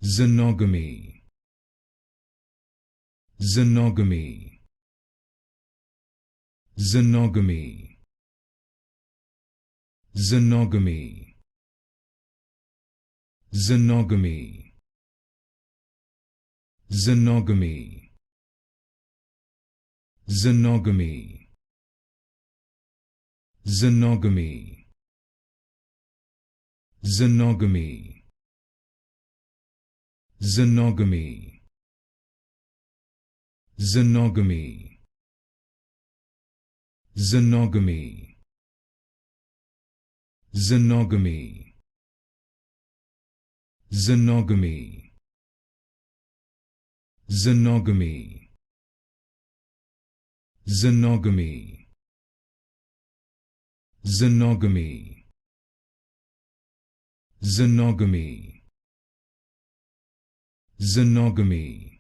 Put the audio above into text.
Xenogamy, Xenogamy, Xenogamy, Xenogamy, Xenogamy, Xenogamy, Xenogamy, Xenogamy, Xenogamy, Xenogamy, Xenogamy, Xenogamy, Xenogamy, Xenogamy, Xenogamy, Xenogamy, Xenogamy, Xenogamy, Xenogamy,